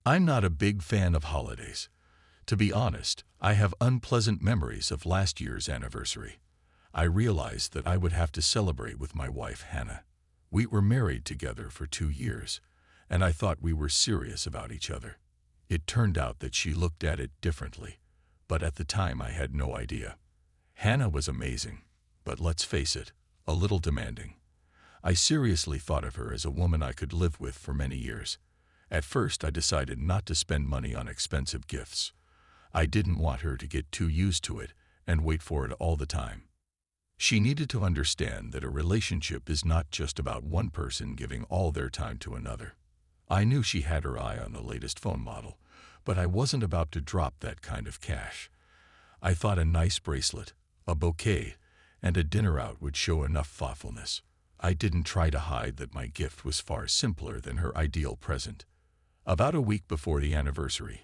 I'm not a big fan of holidays. To be honest, I have unpleasant memories of last year's anniversary. I realized that I would have to celebrate with my wife, Hannah. We were married together for 2 years, and I thought we were serious about each other. It turned out that she looked at it differently, but at the time I had no idea. Hannah was amazing, but let's face it, a little demanding. I seriously thought of her as a woman I could live with for many years. At first, I decided not to spend money on expensive gifts. I didn't want her to get too used to it and wait for it all the time. She needed to understand that a relationship is not just about one person giving all their time to another. I knew she had her eye on the latest phone model, but I wasn't about to drop that kind of cash. I thought a nice bracelet, a bouquet, and a dinner out would show enough thoughtfulness. I didn't try to hide that my gift was far simpler than her ideal present. About a week before the anniversary,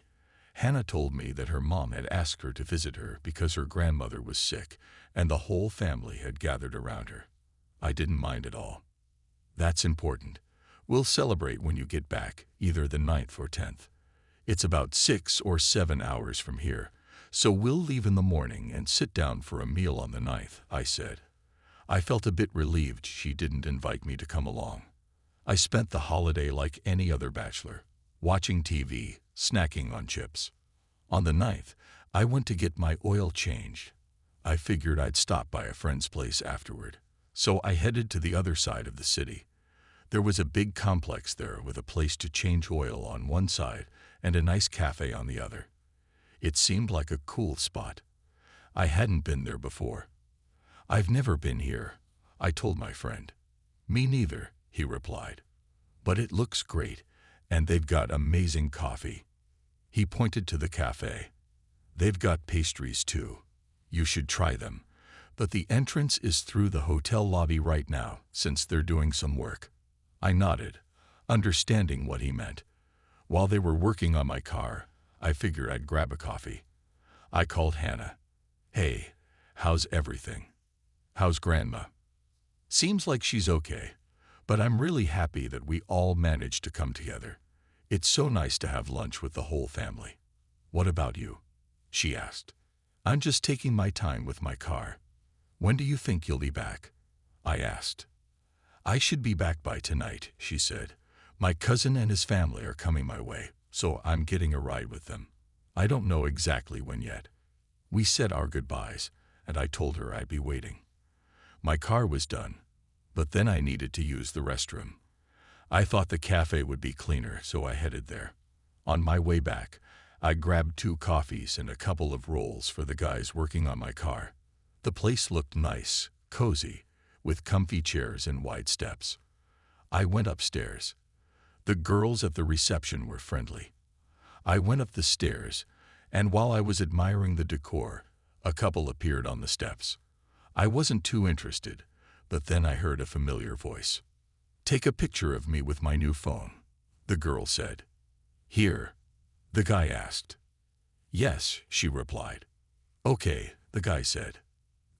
Hannah told me that her mom had asked her to visit her because her grandmother was sick and the whole family had gathered around her. I didn't mind at all. That's important. We'll celebrate when you get back, either the 9th or 10th. It's about 6 or 7 hours from here, so we'll leave in the morning and sit down for a meal on the 9th, I said. I felt a bit relieved she didn't invite me to come along. I spent the holiday like any other bachelor, watching TV, snacking on chips. On the 9th, I went to get my oil changed. I figured I'd stop by a friend's place afterward, so I headed to the other side of the city. There was a big complex there with a place to change oil on one side and a nice cafe on the other. It seemed like a cool spot. I hadn't been there before. "I've never been here," I told my friend. "Me neither," he replied. "But it looks great, and they've got amazing coffee." He pointed to the cafe. "They've got pastries too. You should try them. But the entrance is through the hotel lobby right now, since they're doing some work." I nodded, understanding what he meant. While they were working on my car, I figured I'd grab a coffee. I called Hannah. "Hey, how's everything? How's Grandma?" "Seems like she's okay, but I'm really happy that we all managed to come together. It's so nice to have lunch with the whole family." "What about you?" she asked. "I'm just taking my time with my car." "When do you think you'll be back?" I asked. "I should be back by tonight," she said. "My cousin and his family are coming my way, so I'm getting a ride with them. I don't know exactly when yet." We said our goodbyes, and I told her I'd be waiting. My car was done, but then I needed to use the restroom. I thought the cafe would be cleaner, so I headed there. On my way back, I grabbed 2 coffees and a couple of rolls for the guys working on my car. The place looked nice, cozy, with comfy chairs and wide steps. I went upstairs. The girls at the reception were friendly. I went up the stairs, and while I was admiring the decor, a couple appeared on the steps. I wasn't too interested, but then I heard a familiar voice. "Take a picture of me with my new phone," the girl said. "Here?" the guy asked. "Yes," she replied. "Okay," the guy said.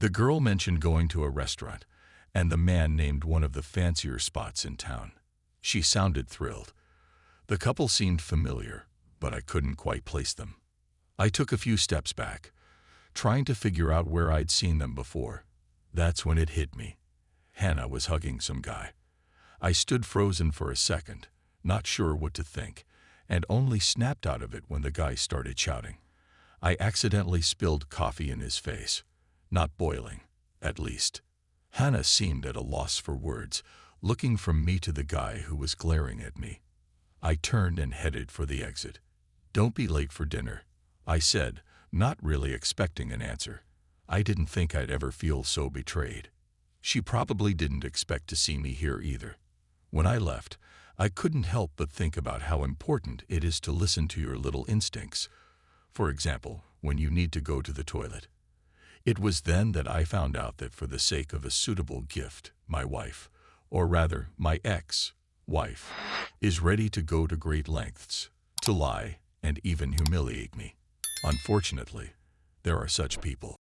The girl mentioned going to a restaurant, and the man named one of the fancier spots in town. She sounded thrilled. The couple seemed familiar, but I couldn't quite place them. I took a few steps back, trying to figure out where I'd seen them before. That's when it hit me. Hannah was hugging some guy. I stood frozen for a second, not sure what to think, and only snapped out of it when the guy started shouting. I accidentally spilled coffee in his face. Not boiling, at least. Hannah seemed at a loss for words, looking from me to the guy who was glaring at me. I turned and headed for the exit. "Don't be late for dinner," I said, not really expecting an answer. I didn't think I'd ever feel so betrayed. She probably didn't expect to see me here either. When I left, I couldn't help but think about how important it is to listen to your little instincts. For example, when you need to go to the toilet. It was then that I found out that for the sake of a suitable gift, my wife, or rather my ex-wife, is ready to go to great lengths, to lie and even humiliate me. Unfortunately, there are such people.